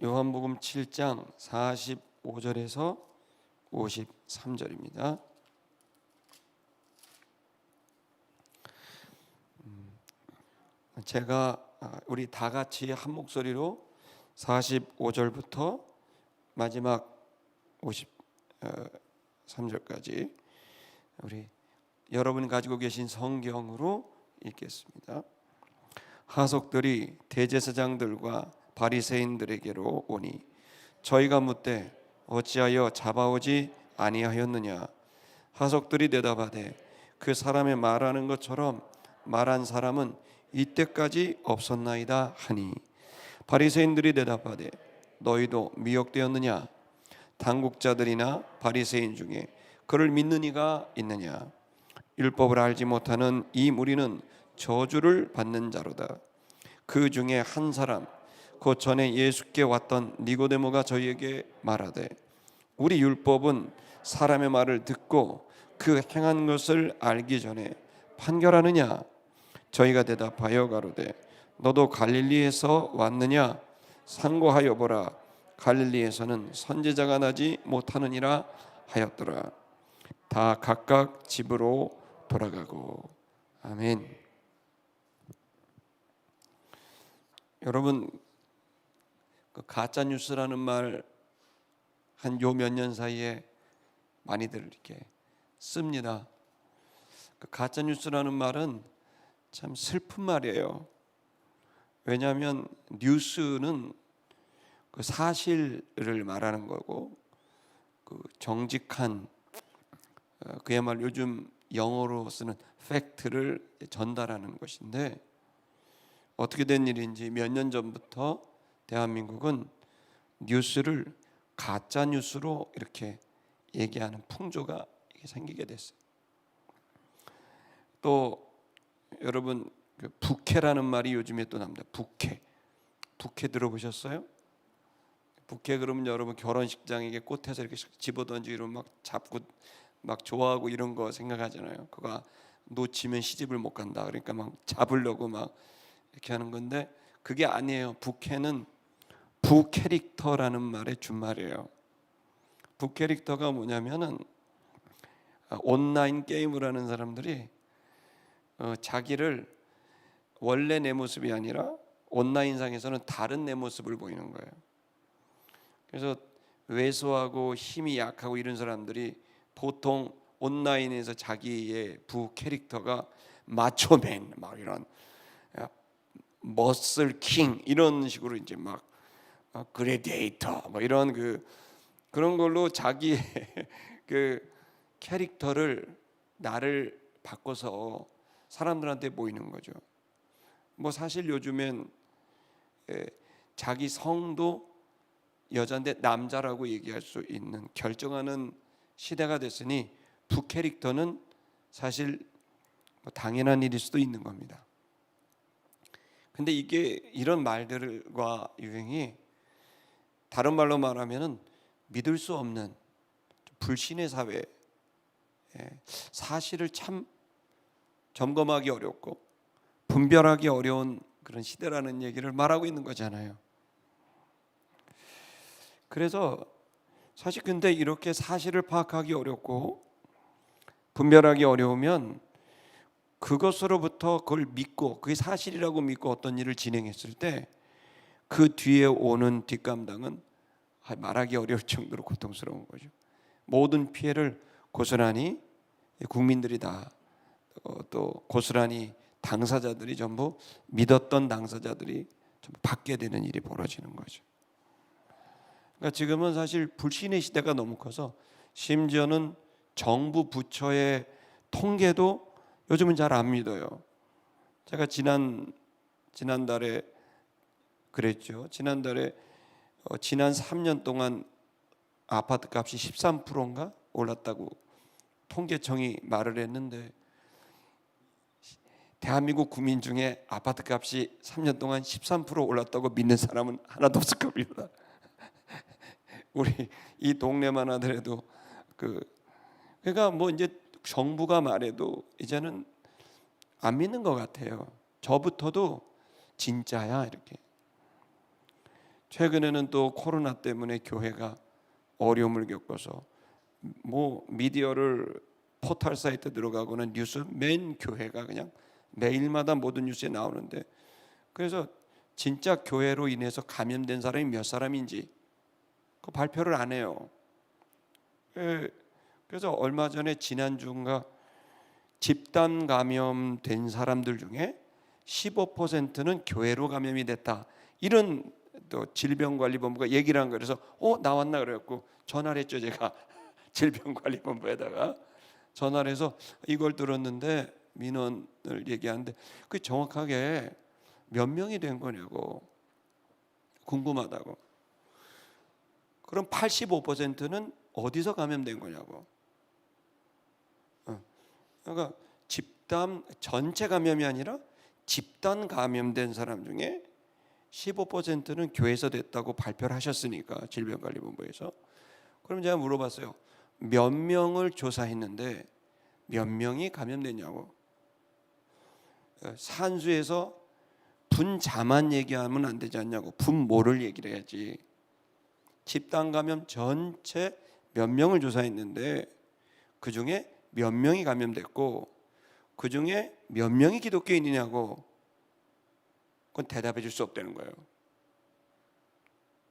요한복음 7장 45절에서 53절입니다. 제가 우리 다 같이 한 목소리로 45절부터 마지막 53절까지 우리 여러분 가지고 계신 성경으로 읽겠습니다. 하석들이 대제사장들과 바리새인들에게로 오니 저희가 묻되 어찌하여 잡아오지 아니하였느냐. 하석들이 대답하되 그 사람의 말하는 것처럼 말한 사람은 이때까지 없었나이다 하니 바리새인들이 대답하되 너희도 미혹되었느냐. 당국자들이나 바리새인 중에 그를 믿는 이가 있느냐. 율법을 알지 못하는 이 무리는 저주를 받는 자로다. 그 중에 한 사람 곧 전에 예수께 왔던 니고데모가 저희에게 말하되 우리 율법은 사람의 말을 듣고 그 행한 것을 알기 전에 판결하느냐. 저희가 대답하여 가로되 너도 갈릴리에서 왔느냐. 상고하여 보라. 갈릴리에서는 선지자가 나지 못하느니라 하였더라. 다 각각 집으로 돌아가고. 아멘. 여러분, 그 가짜 뉴스라는 말 한 요 몇 년 사이에 많이들 이렇게 씁니다. 그 가짜 뉴스라는 말은 참 슬픈 말이에요. 왜냐하면 뉴스는 그 사실을 말하는 거고, 그 정직한 그야말로 요즘 영어로 쓰는 팩트를 전달하는 것인데, 어떻게 된 일인지 몇 년 전부터 대한민국은 뉴스를 가짜 뉴스로 이렇게 얘기하는 풍조가 생기게 됐어요. 또 여러분 그 부캐라는 말이 요즘에 또 나옵니다. 부캐 들어보셨어요? 부캐 그러면 여러분 결혼식장에 꽃에서 이렇게 집어던지기로 막 잡고 막 좋아하고 이런 거 생각하잖아요. 그거 놓치면 시집을 못 간다. 그러니까 막 잡으려고 막 이렇게 하는 건데 그게 아니에요. 부캐는 부캐릭터라는 말의 준말이에요. 부캐릭터가 뭐냐면은 온라인 게임을 하는 사람들이 자기를 원래 내 모습이 아니라 온라인상에서는 다른 내 모습을 보이는 거예요. 그래서 왜소하고 힘이 약하고 이런 사람들이 보통 온라인에서 자기의 부캐릭터가 마초맨 막 이런 머슬 킹 이런 식으로 이제 막 그레디에이터 뭐 이런 그런 걸로 자기의 그 캐릭터를 나를 바꿔서 사람들한테 보이는 거죠. 뭐 사실 요즘엔 자기 성도 여자인데 남자라고 얘기할 수 있는 결정하는 시대가 됐으니 부캐릭터는 사실 뭐 당연한 일일 수도 있는 겁니다. 근데 이게 이런 말들과 유행이 다른 말로 말하면은 믿을 수 없는 불신의 사회, 사실을 참 점검하기 어렵고 분별하기 어려운 그런 시대라는 얘기를 말하고 있는 거잖아요. 그래서 사실 근데 이렇게 사실을 파악하기 어렵고 분별하기 어려우면 그것으로부터 그걸 믿고 그게 사실이라고 믿고 어떤 일을 진행했을 때 그 뒤에 오는 뒷감당은 말하기 어려울 정도로 고통스러운 거죠. 모든 피해를 고스란히 국민들이 다 또 고스란히 당사자들이 전부 믿었던 당사자들이 전부 받게 되는 일이 벌어지는 거죠. 그러니까 지금은 사실 불신의 시대가 너무 커서 심지어는 정부 부처의 통계도 요즘은 잘 안 믿어요. 제가 지난달에 그랬죠. 지난달에 지난 3년 동안 아파트 값이 13%인가 올랐다고 통계청이 말을 했는데 대한민국 국민 중에 아파트 값이 3년 동안 13% 올랐다고 믿는 사람은 하나도 없을 겁니다. 우리 이 동네만 하더라도 그러니까 뭐 이제 정부가 말해도 이제는 안 믿는 것 같아요. 저부터도 진짜야 이렇게. 최근에는 또 코로나 때문에 교회가 어려움을 겪어서 뭐 미디어를 포털 사이트 들어가고는 뉴스 맨 교회가 그냥 매일마다 모든 뉴스에 나오는데, 그래서 진짜 교회로 인해서 감염된 사람이 몇 사람인지 그 발표를 안 해요. 그래서 얼마 전에 지난주인가 집단 감염된 사람들 중에 15%는 교회로 감염이 됐다, 이런 또 질병관리본부가 얘기를 한 거예요. 그래서 나왔나 그래갖고 전화를 했죠. 제가 질병관리본부에다가 전화를 해서 이걸 들었는데 민원을 얘기하는데 그 정확하게 몇 명이 된 거냐고 궁금하다고. 그럼 85%는 어디서 감염된 거냐고. 그러니까 집단 전체 감염이 아니라 집단 감염된 사람 중에 15%는 교회에서 됐다고 발표를 하셨으니까, 질병관리본부에서. 그럼 제가 물어봤어요. 몇 명을 조사했는데 몇 명이 감염됐냐고. 산수에서 분자만 얘기하면 안 되지 않냐고. 분모를 얘기를 해야지. 집단 감염 전체 몇 명을 조사했는데 그 중에 몇 명이 감염됐고 그 중에 몇 명이 기독교인이냐고. 그건 대답해 줄 수 없다는 거예요.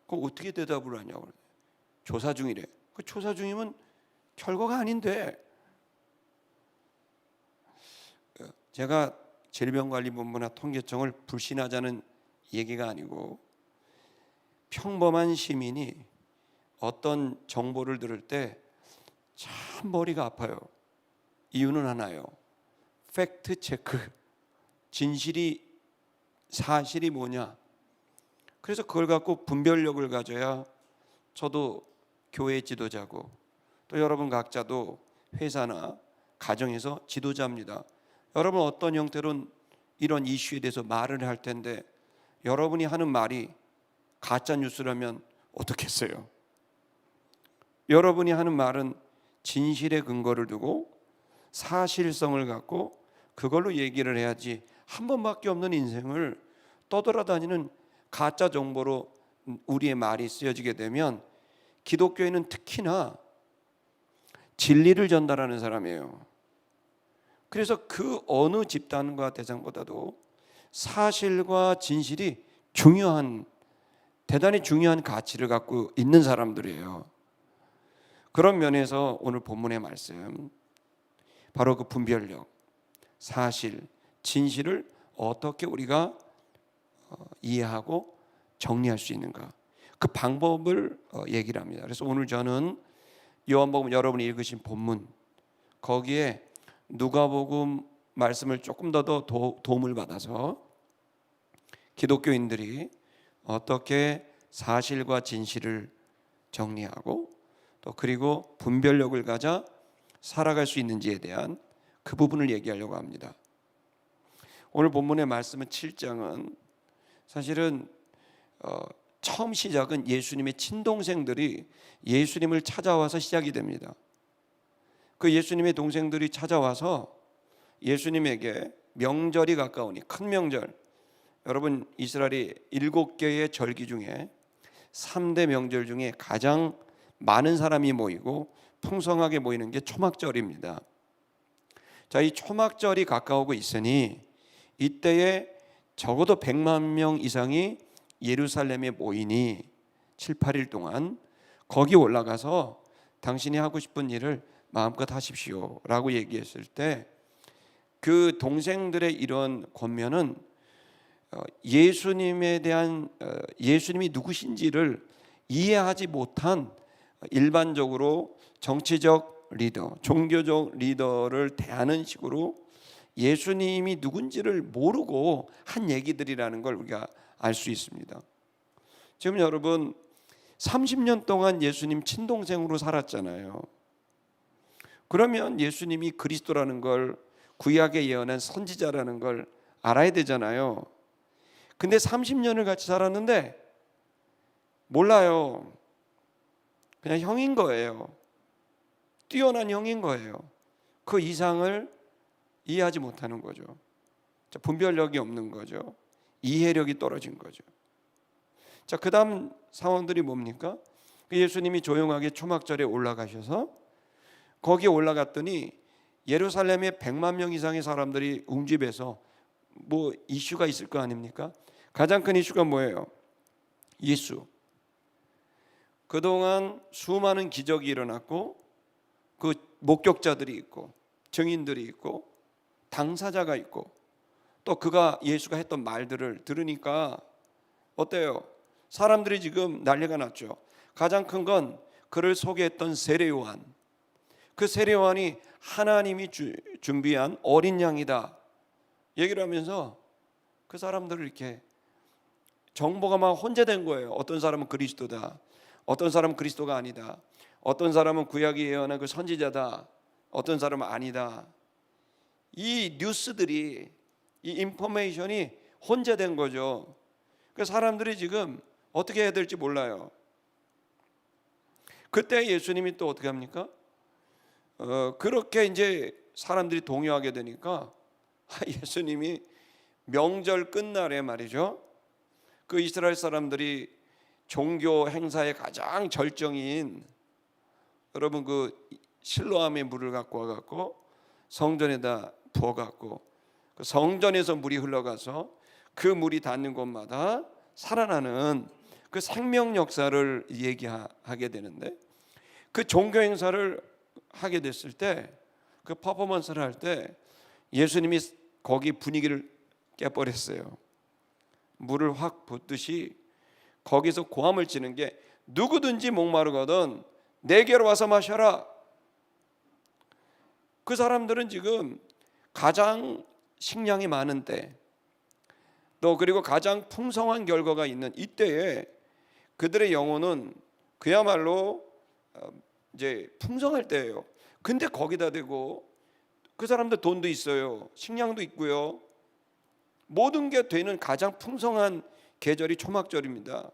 그럼 어떻게 대답을 하냐고. 조사 중이래. 그 조사 중이면 결과가 아닌데. 제가 질병관리본부나 통계청을 불신하자는 얘기가 아니고, 평범한 시민이 어떤 정보를 들을 때 참 머리가 아파요. 이유는 하나예요. 팩트 체크. 진실이 사실이 뭐냐. 그래서 그걸 갖고 분별력을 가져야, 저도 교회 지도자고 또 여러분 각자도 회사나 가정에서 지도자입니다. 여러분 어떤 형태로 이런 이슈에 대해서 말을 할 텐데 여러분이 하는 말이 가짜 뉴스라면 어떻겠어요? 여러분이 하는 말은 진실의 근거를 두고 사실성을 갖고 그걸로 얘기를 해야지, 한 번밖에 없는 인생을 떠돌아다니는 가짜 정보로 우리의 말이 쓰여지게 되면, 기독교인은 특히나 진리를 전달하는 사람이에요. 그래서 그 어느 집단과 대상보다도 사실과 진실이 대단히 중요한 가치를 갖고 있는 사람들이에요. 그런 면에서 오늘 본문의 말씀, 바로 그 분별력, 사실, 진실을 어떻게 우리가 이해하고 정리할 수 있는가, 그 방법을 얘기를 합니다. 그래서 오늘 저는 요한복음 여러분이 읽으신 본문, 거기에 누가복음 말씀을 조금 더 도움을 받아서 기독교인들이 어떻게 사실과 진실을 정리하고 또 그리고 분별력을 가져 살아갈 수 있는지에 대한 그 부분을 얘기하려고 합니다. 오늘 본문의 말씀은 7장은 사실은 처음 시작은 예수님의 친동생들이 예수님을 찾아와서 시작이 됩니다. 그 예수님의 동생들이 찾아와서 예수님에게 명절이 가까우니, 큰 명절, 여러분 이스라엘이 7개의 절기 중에 3대 명절 중에 가장 많은 사람이 모이고 풍성하게 모이는 게 초막절입니다. 자, 이 초막절이 가까우고 있으니 이때에 적어도 100만 명 이상이 예루살렘에 모이니 7, 8일 동안 거기 올라가서 당신이 하고 싶은 일을 마음껏 하십시오 라고 얘기했을 때, 그 동생들의 이런 권면은 예수님에 대한 예수님이 누구신지를 이해하지 못한 일반적으로 정치적 리더, 종교적 리더를 대하는 식으로 예수님이 누군지를 모르고 한 얘기들이라는 걸 우리가 알 수 있습니다. 지금 여러분 30년 동안 예수님 친동생으로 살았잖아요. 그러면 예수님이 그리스도라는 걸, 구약에 예언한 선지자라는 걸 알아야 되잖아요. 근데 30년을 같이 살았는데 몰라요. 그냥 형인 거예요. 뛰어난 형인 거예요. 그 이상을 이해하지 못하는 거죠. 분별력이 없는 거죠. 이해력이 떨어진 거죠. 자, 그다음 상황들이 뭡니까? 예수님이 조용하게 초막절에 올라가셔서 거기에 올라갔더니 예루살렘에 100만 명 이상의 사람들이 웅집해서 뭐 이슈가 있을 거 아닙니까? 가장 큰 이슈가 뭐예요? 예수. 그동안 수많은 기적이 일어났고 그 목격자들이 있고 증인들이 있고 당사자가 있고 또 그가 예수가 했던 말들을 들으니까 어때요? 사람들이 지금 난리가 났죠. 가장 큰 건 그를 소개했던 세례 요한. 그 세례 요한이 하나님이 준비한 어린 양이다 얘기를 하면서 그 사람들을 이렇게 정보가 막 혼재된 거예요. 어떤 사람은 그리스도다, 어떤 사람은 그리스도가 아니다, 어떤 사람은 구약이 예언한 그 선지자다, 어떤 사람은 아니다. 이 뉴스들이, 이 인포메이션이 혼재된 거죠. 그 사람들이 지금 어떻게 해야 될지 몰라요. 그때 예수님이 또 어떻게 합니까? 그렇게 이제 사람들이 동요하게 되니까 예수님이 명절 끝날에 말이죠, 그 이스라엘 사람들이 종교 행사의 가장 절정인 여러분 그 실로암의 물을 갖고 와갖고 성전에다 부어갖고 그 성전에서 물이 흘러가서 그 물이 닿는 곳마다 살아나는 그 생명 역사를 얘기하게 되는데, 그 종교 행사를 하게 됐을 때, 그 퍼포먼스를 할 때 예수님이 거기 분위기를 깨버렸어요. 물을 확 붓듯이 거기서 고함을 치는 게, 누구든지 목마르거든 내게로 와서 마셔라. 그 사람들은 지금 가장 식량이 많은 때, 또 그리고 가장 풍성한 결과가 있는 이때에 그들의 영혼은 그야말로 이제 풍성할 때예요. 근데 거기다 대고 그 사람들 돈도 있어요, 식량도 있고요, 모든 게 되는 가장 풍성한 계절이 초막절입니다.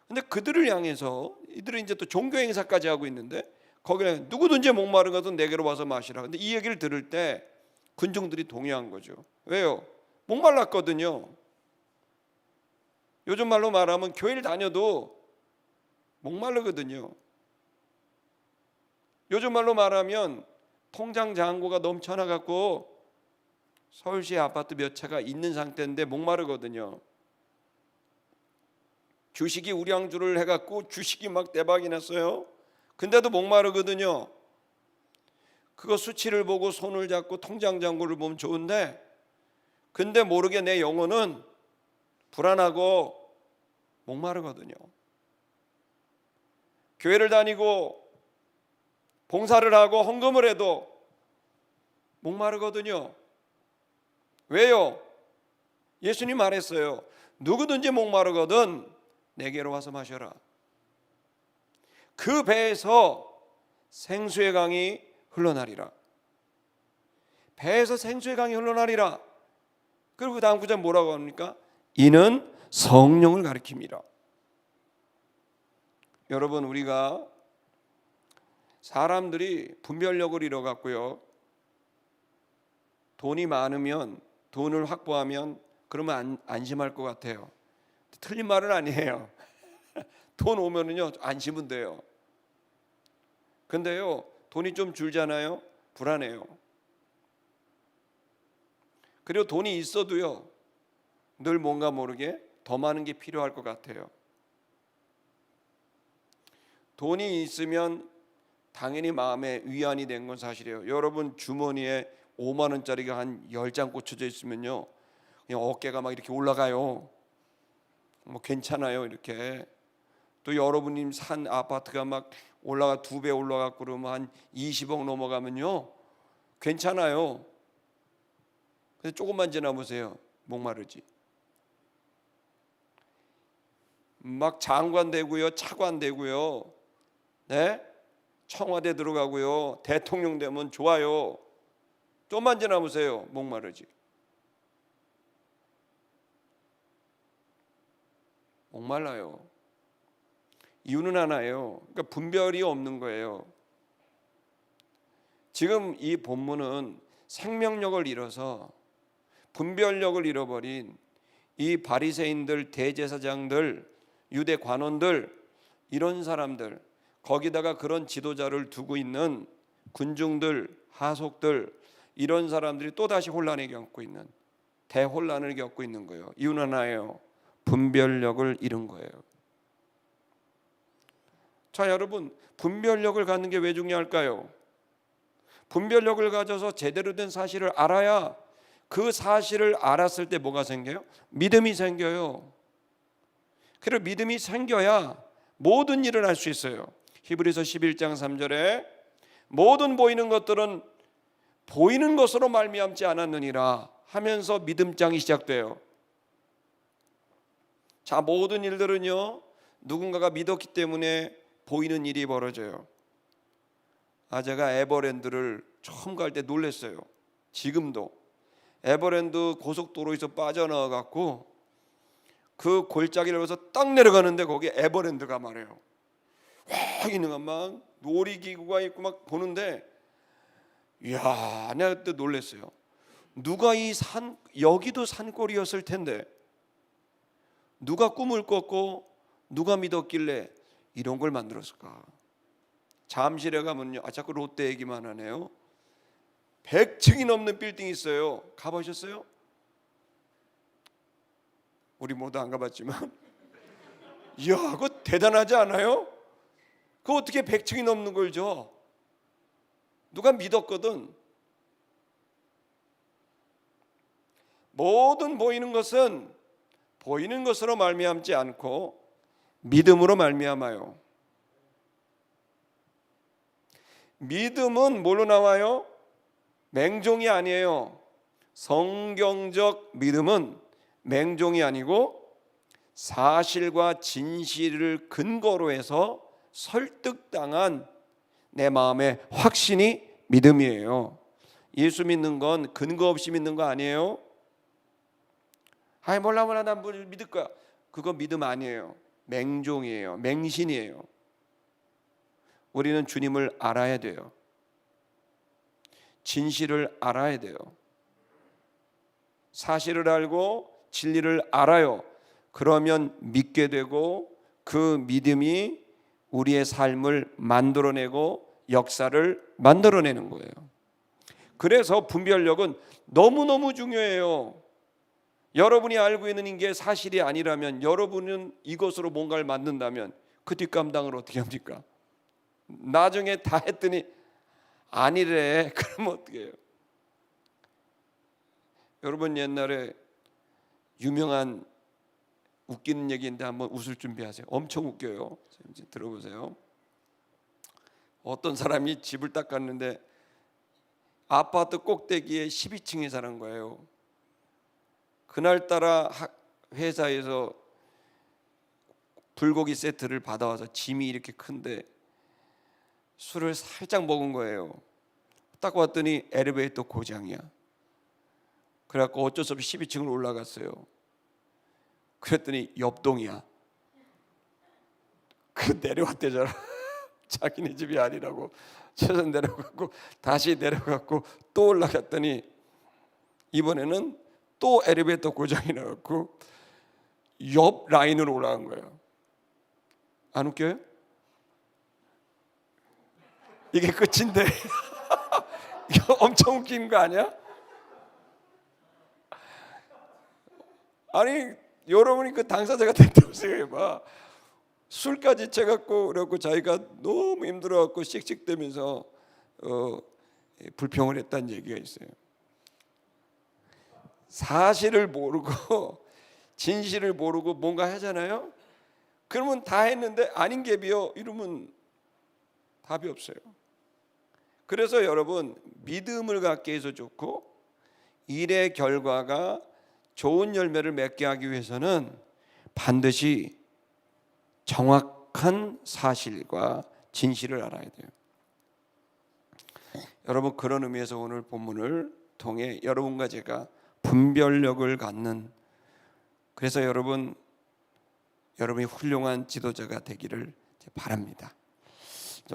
근데 그들을 향해서 이들은 이제 또 종교 행사까지 하고 있는데 거기에 누구든지 목마르거든 내게로 와서 마시라. 근데 이 얘기를 들을 때 군중들이 동요한 거죠. 왜요? 목말랐거든요. 요즘 말로 말하면 교회를 다녀도 목마르거든요. 요즘 말로 말하면 통장 잔고가 넘쳐나갖고 서울시에 아파트 몇 채가 있는 상태인데 목마르거든요. 주식이 우량주를 해갖고 주식이 막 대박이 났어요. 근데도 목마르거든요. 그거 수치를 보고 손을 잡고 통장 잔고를 보면 좋은데, 근데 모르게 내 영혼은 불안하고 목마르거든요. 교회를 다니고 봉사를 하고 헌금을 해도 목마르거든요. 왜요? 예수님 말했어요. 누구든지 목마르거든 내게로 와서 마셔라. 그 배에서 생수의 강이 흘러나리라. 배에서 생수의 강이 흘러나리라. 그리고 그 다음 구절 뭐라고 합니까? 이는 성령을 가리킵니다. 여러분, 우리가 사람들이 분별력을 잃어갔고요, 돈이 많으면, 돈을 확보하면 그러면 안심할 것 같아요. 틀린 말은 아니에요. 돈 오면은요 안심은 돼요. 근데요 돈이 좀 줄잖아요, 불안해요. 그리고 돈이 있어도요 늘 뭔가 모르게 더 많은 게 필요할 것 같아요. 돈이 있으면 당연히 마음에 위안이 된 건 사실이에요. 여러분 주머니에 5만 원짜리가 한 10장 꽂혀져 있으면요 그냥 어깨가 막 이렇게 올라가요. 뭐 괜찮아요 이렇게. 또 여러분이 산 아파트가 막 올라가 2배 올라가고 그러면 한 20억 넘어가면요 괜찮아요. 근데 조금만 지나보세요, 목마르지. 막 장관 되고요, 차관 되고요, 네? 청와대 들어가고요, 대통령 되면 좋아요. 좀만 지나보세요, 목마르지. 목말라요. 이유는 하나예요. 그러니까 분별이 없는 거예요. 지금 이 본문은 생명력을 잃어서 분별력을 잃어버린 이 바리새인들, 대제사장들, 유대 관원들, 이런 사람들, 거기다가 그런 지도자를 두고 있는 군중들, 하속들, 이런 사람들이 또다시 혼란을 겪고 있는, 대혼란을 겪고 있는 거예요. 이유는 하나예요. 분별력을 잃은 거예요. 자, 여러분, 분별력을 갖는 게 왜 중요할까요? 분별력을 가져서 제대로 된 사실을 알아야, 그 사실을 알았을 때 뭐가 생겨요? 믿음이 생겨요. 그리고 믿음이 생겨야 모든 일을 할 수 있어요. 히브리서 11장 3절에 모든 보이는 것들은 보이는 것으로 말미암지 않았느니라 하면서 믿음장이 시작돼요. 자, 모든 일들은요, 누군가가 믿었기 때문에 보이는 일이 벌어져요. 제가 에버랜드를 처음 갈 때 놀랐어요. 지금도 에버랜드 고속도로에서 빠져나와 갖고 그 골짜기를 해서 딱 내려가는데 거기에 에버랜드가 말해요. 확 있는 막 놀이기구가 있고 막 보는데, 이야, 내가 그때 놀랐어요. 누가 이 산, 여기도 산골이었을 텐데 누가 꿈을 꿨고 누가 믿었길래 이런 걸 만들었을까? 잠실에 가면요, 자꾸 롯데 얘기만 하네요. 100층이 넘는 빌딩이 있어요. 가보셨어요? 우리 모두 안 가봤지만 이야, 그거 대단하지 않아요? 그거 어떻게 100층이 넘는 걸 줘? 누가 믿었거든. 모든 보이는 것은 보이는 것으로 말미암지 않고 믿음으로 말미암아요. 믿음은 뭘로 나와요? 맹종이 아니에요. 성경적 믿음은 맹종이 아니고 사실과 진실을 근거로 해서 설득당한 내 마음의 확신이 믿음이에요. 예수 믿는 건 근거 없이 믿는 거 아니에요. 몰라 난 믿을 거야. 그거 믿음 아니에요. 맹종이에요. 맹신이에요. 우리는 주님을 알아야 돼요. 진실을 알아야 돼요. 사실을 알고 진리를 알아요. 그러면 믿게 되고 그 믿음이 우리의 삶을 만들어내고 역사를 만들어내는 거예요. 그래서 분별력은 너무너무 중요해요. 여러분이 알고 있는 게 사실이 아니라면, 여러분은 이것으로 뭔가를 만든다면 그 뒷감당을 어떻게 합니까? 나중에 다 했더니 아니래. 그러면 어떻게 해요? 여러분, 옛날에 유명한 웃기는 얘기인데 한번 웃을 준비하세요. 엄청 웃겨요. 이제 들어보세요. 어떤 사람이 집을 딱 갔는데 아파트 꼭대기에 12층에 사는 거예요. 그날따라 회사에서 불고기 세트를 받아와서 짐이 이렇게 큰데 술을 살짝 먹은 거예요. 딱 왔더니 엘리베이터 고장이야. 그래갖고 어쩔 수 없이 12층을 올라갔어요. 그랬더니 옆동이야. 그 내려왔대잖아. 자기네 집이 아니라고. 최선 내려갔고 다시 내려갔고 또 올라갔더니 이번에는 또 엘리베이터 고장이 나갖고 옆 라인으로 올라간 거예요. 안 웃겨요? 이게 끝인데 이거 엄청 웃긴 거 아니야? 아니, 여러분이 그 당사자가 됐다고 생각해봐. 술까지 채갖고 그래갖고 자기가 너무 힘들어갖고 씩씩대면서 불평을 했다는 얘기가 있어요. 사실을 모르고 진실을 모르고 뭔가 하잖아요. 그러면 다 했는데 아닌 게 비어 이러면 답이 없어요. 그래서 여러분, 믿음을 갖게 해서 좋고 일의 결과가 좋은 열매를 맺게 하기 위해서는 반드시 정확한 사실과 진실을 알아야 돼요. 여러분, 그런 의미에서 오늘 본문을 통해 여러분과 제가 분별력을 갖는, 그래서 여러분이 훌륭한 지도자가 되기를 바랍니다.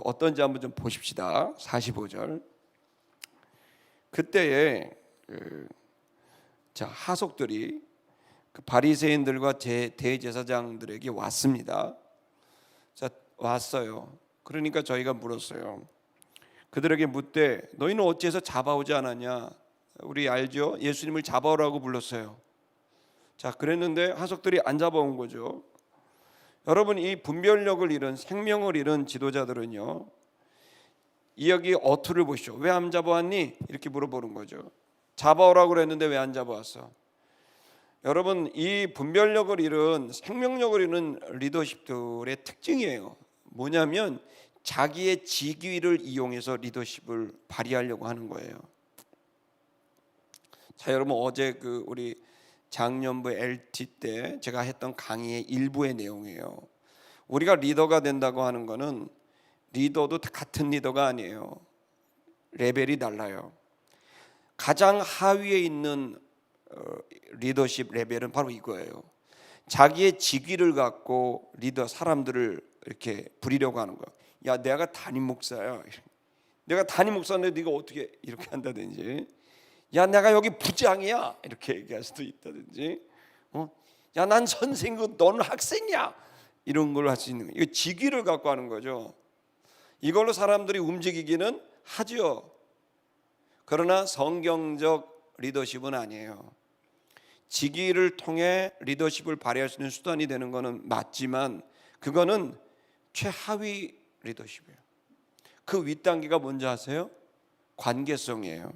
어떤지 한번 좀 보십시다. 45절. 그때에 하속들이 그 바리새인들과 대제사장들에게 왔습니다. 자, 왔어요. 그러니까 저희가 물었어요. 그들에게 묻되 너희는 어찌해서 잡아오지 않았냐? 우리 알죠? 예수님을 잡아오라고 불렀어요. 자, 그랬는데 하석들이 안 잡아온 거죠. 여러분, 이 분별력을 잃은, 생명을 잃은 지도자들은요, 이 여기 어투를 보시죠. 왜 안 잡아왔니? 이렇게 물어보는 거죠. 잡아오라고 그랬는데 왜 안 잡아왔어? 여러분, 이 분별력을 잃은, 생명력을 잃은 리더십들의 특징이에요. 뭐냐면 자기의 직위를 이용해서 리더십을 발휘하려고 하는 거예요. 자, 여러분, 어제 우리 작년부 LT 때 제가 했던 강의의 일부의 내용이에요. 우리가 리더가 된다고 하는 거는 리더도 같은 리더가 아니에요. 레벨이 달라요. 가장 하위에 있는 리더십 레벨은 바로 이거예요. 자기의 직위를 갖고 리더 사람들을 이렇게 부리려고 하는 거야. 야, 내가 담임 목사야. 내가 담임 목사인데 네가 어떻게 이렇게 한다든지. 야, 내가 여기 부장이야. 이렇게 얘기할 수도 있다든지. 야, 난 선생이고 너는 학생이야. 이런 걸 할 수 있는 거예요. 이거 직위를 갖고 하는 거죠. 이걸로 사람들이 움직이기는 하죠. 그러나 성경적 리더십은 아니에요. 직위를 통해 리더십을 발휘할 수 있는 수단이 되는 것은 맞지만 그거는 최하위 리더십이에요. 그 윗단계가 뭔지 아세요? 관계성이에요.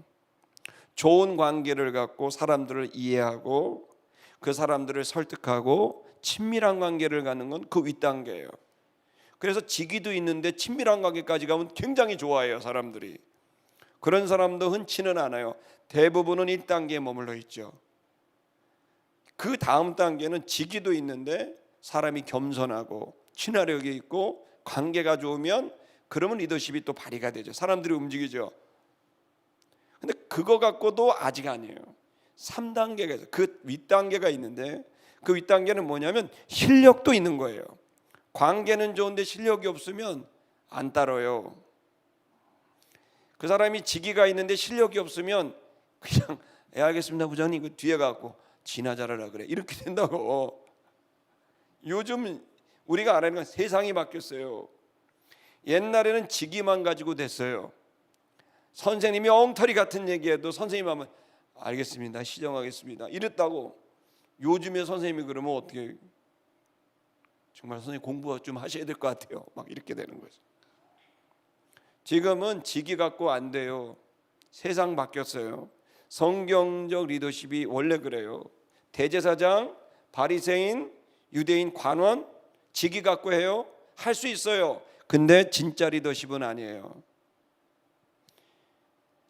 좋은 관계를 갖고 사람들을 이해하고 그 사람들을 설득하고 친밀한 관계를 갖는 건 그 윗단계예요. 그래서 직위도 있는데 친밀한 관계까지 가면 굉장히 좋아해요, 사람들이. 그런 사람도 흔치는 않아요. 대부분은 1단계에 머물러 있죠. 그 다음 단계는 직위도 있는데 사람이 겸손하고 친화력이 있고 관계가 좋으면 그러면 리더십이 또 발휘가 되죠. 사람들이 움직이죠. 근데 그거 갖고도 아직 아니에요. 3단계가 있어요. 그 윗단계가 있는데 그 윗단계는 뭐냐면 실력도 있는 거예요. 관계는 좋은데 실력이 없으면 안 따라요. 그 사람이 직위가 있는데 실력이 없으면 그냥 알겠습니다 부장님, 그 뒤에 가고 지나 잘하라 그래, 이렇게 된다고. 요즘 우리가 알아야 하는 건 세상이 바뀌었어요. 옛날에는 직위만 가지고 됐어요. 선생님이 엉터리 같은 얘기해도 선생님 하면 알겠습니다, 시정하겠습니다 이랬다고. 요즘에 선생님이 그러면 어떻게, 정말 선생님 공부 좀 하셔야 될 것 같아요, 막 이렇게 되는 거죠. 지금은 직위 갖고 안 돼요. 세상 바뀌었어요. 성경적 리더십이 원래 그래요. 대제사장, 바리새인, 유대인 관원 직위 갖고 해요. 할 수 있어요. 근데 진짜 리더십은 아니에요.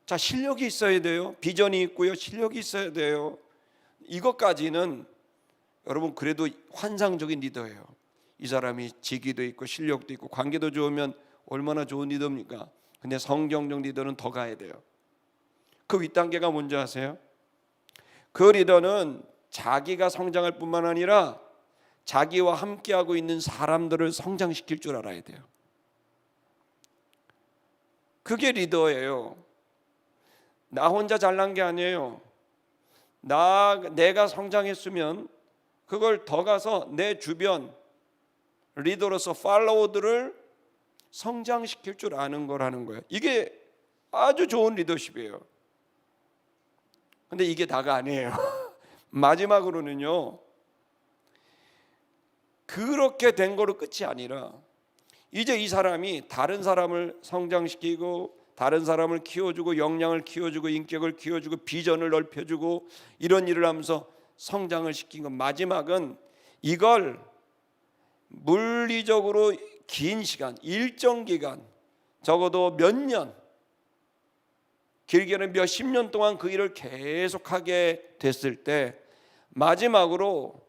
자, 실력이 있어야 돼요. 비전이 있고요. 실력이 있어야 돼요. 이것까지는 여러분 그래도 환상적인 리더예요. 이 사람이 직위도 있고 실력도 있고 관계도 좋으면 얼마나 좋은 리더입니까? 근데 성경적 리더는 더 가야 돼요. 그 윗단계가 뭔지 아세요? 그 리더는 자기가 성장할 뿐만 아니라 자기와 함께하고 있는 사람들을 성장시킬 줄 알아야 돼요. 그게 리더예요. 나 혼자 잘난 게 아니에요. 내가 성장했으면 그걸 더 가서 내 주변 리더로서 팔로워들을 성장시킬 줄 아는 거라는 거예요. 이게 아주 좋은 리더십이에요. 근데 이게 다가 아니에요. 마지막으로는요, 그렇게 된 거로 끝이 아니라 이제 이 사람이 다른 사람을 성장시키고 다른 사람을 키워주고 역량을 키워주고 인격을 키워주고 비전을 넓혀주고 이런 일을 하면서 성장을 시킨 건, 마지막은 이걸 물리적으로 긴 시간, 일정 기간, 적어도 몇 년, 길게는 몇십 년 동안 그 일을 계속하게 됐을 때 마지막으로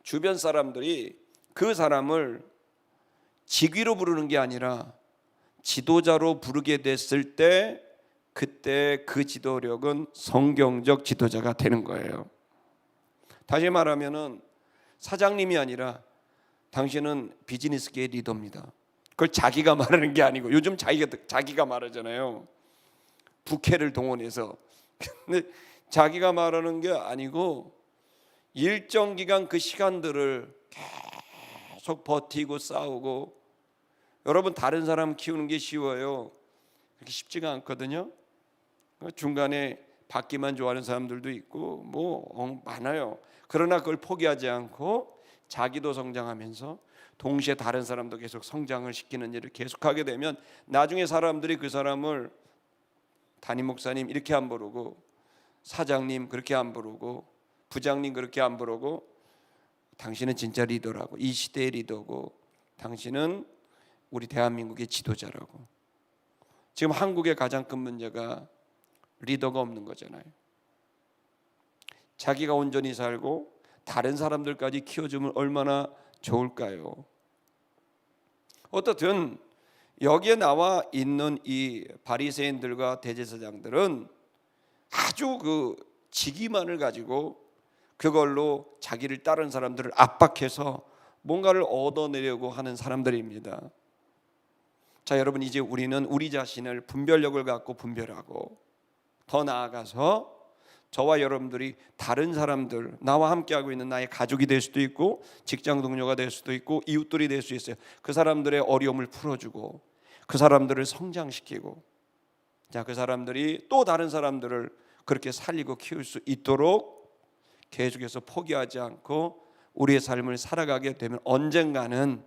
주변 사람들이 그 사람을 직위로 부르는 게 아니라 지도자로 부르게 됐을 때 그때 그 지도력은 성경적 지도자가 되는 거예요. 다시 말하면은 사장님이 아니라 당신은 비즈니스계의 리더입니다. 그걸 자기가 말하는 게 아니고, 요즘 자기가 말하잖아요. 부캐를 동원해서. 근데 자기가 말하는 게 아니고 일정 기간 그 시간들을 계속 버티고 싸우고, 여러분 다른 사람 키우는 게 쉬워요? 그렇게 쉽지가 않거든요. 중간에 받기만 좋아하는 사람들도 있고 많아요. 그러나 그걸 포기하지 않고 자기도 성장하면서 동시에 다른 사람도 계속 성장을 시키는 일을 계속하게 되면 나중에 사람들이 그 사람을 담임 목사님 이렇게 안 부르고, 사장님 그렇게 안 부르고, 부장님 그렇게 안 부르고, 당신은 진짜 리더라고, 이 시대의 리더고, 당신은 우리 대한민국의 지도자라고. 지금 한국의 가장 큰 문제가 리더가 없는 거잖아요. 자기가 온전히 살고 다른 사람들까지 키워주면 얼마나 좋을까요? 어떻든 여기에 나와 있는 이 바리새인들과 대제사장들은 아주 그 직위만을 가지고 그걸로 자기를 따르는 사람들을 압박해서 뭔가를 얻어내려고 하는 사람들입니다. 자, 여러분, 이제 우리는 우리 자신을 분별력을 갖고 분별하고, 더 나아가서 저와 여러분들이 다른 사람들, 나와 함께하고 있는 나의 가족이 될 수도 있고, 직장 동료가 될 수도 있고, 이웃들이 될 수 있어요. 그 사람들의 어려움을 풀어주고, 그 사람들을 성장시키고, 자, 그 사람들이 또 다른 사람들을 그렇게 살리고 키울 수 있도록 계속해서 포기하지 않고 우리의 삶을 살아가게 되면 언젠가는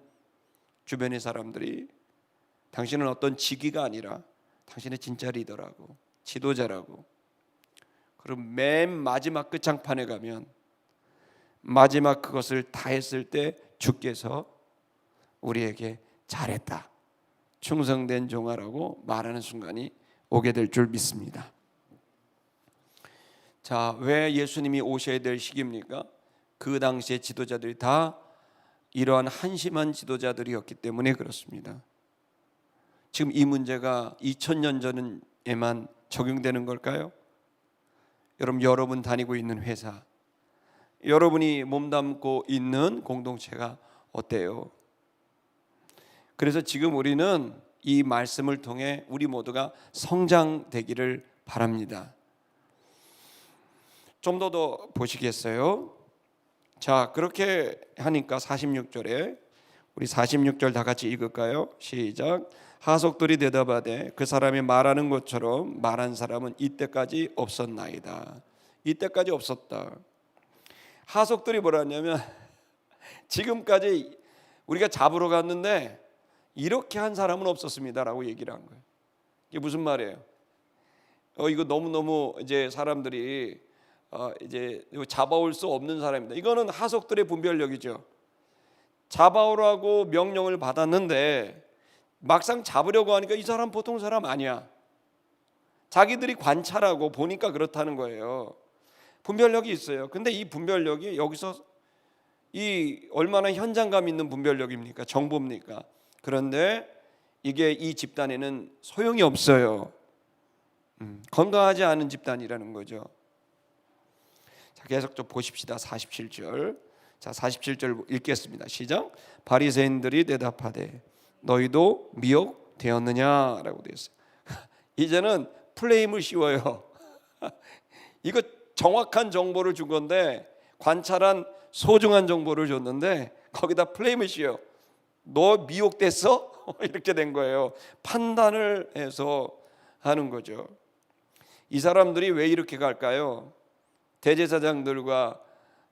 주변의 사람들이 당신은 어떤 직위가 아니라 당신의 진짜 리더라고, 지도자라고. 그럼 맨 마지막 끝장판에 가면 마지막 그것을 다 했을 때 주께서 우리에게 잘했다, 충성된 종아라고 말하는 순간이 오게 될 줄 믿습니다. 자, 왜 예수님이 오셔야 될 시기입니까? 그 당시의 지도자들이 다 이러한 한심한 지도자들이었기 때문에 그렇습니다. 지금 이 문제가 2000년 전에만 적용되는 걸까요? 여러분 다니고 있는 회사, 여러분이 몸담고 있는 공동체가 어때요? 그래서 지금 우리는 이 말씀을 통해 우리 모두가 성장되기를 바랍니다. 좀 더 보시겠어요? 자, 그렇게 하니까 46절에 우리 46절 다 같이 읽을까요? 시작. 하석들이 대답하되 그 사람이 말하는 것처럼 말한 사람은 이때까지 없었나이다. 이때까지 없었다. 하석들이 뭐라 하냐면 지금까지 우리가 잡으러 갔는데 이렇게 한 사람은 없었습니다라고 얘기를 한 거예요. 이게 무슨 말이에요? 이거 너무너무 이제 사람들이 이제 잡아올 수 없는 사람입니다. 이거는 하석들의 분별력이죠. 잡아오라고 명령을 받았는데 막상 잡으려고 하니까 이 사람 보통 사람 아니야. 자기들이 관찰하고 보니까 그렇다는 거예요. 분별력이 있어요. 근데 이 분별력이 여기서 이 얼마나 현장감 있는 분별력입니까? 정보입니까? 그런데 이게 이 집단에는 소용이 없어요. 건강하지 않은 집단이라는 거죠. 자, 계속 좀 보십시다. 47절. 자, 47절 읽겠습니다. 시작. 바리새인들이 대답하되 너희도 미혹되었느냐라고 되어 있어요. 이제는 플레임을 씌워요. 이거 정확한 정보를 준 건데, 관찰한 소중한 정보를 줬는데 거기다 플레임을 씌워. 너 미혹됐어? 이렇게 된 거예요. 판단을 해서 하는 거죠. 이 사람들이 왜 이렇게 갈까요? 대제사장들과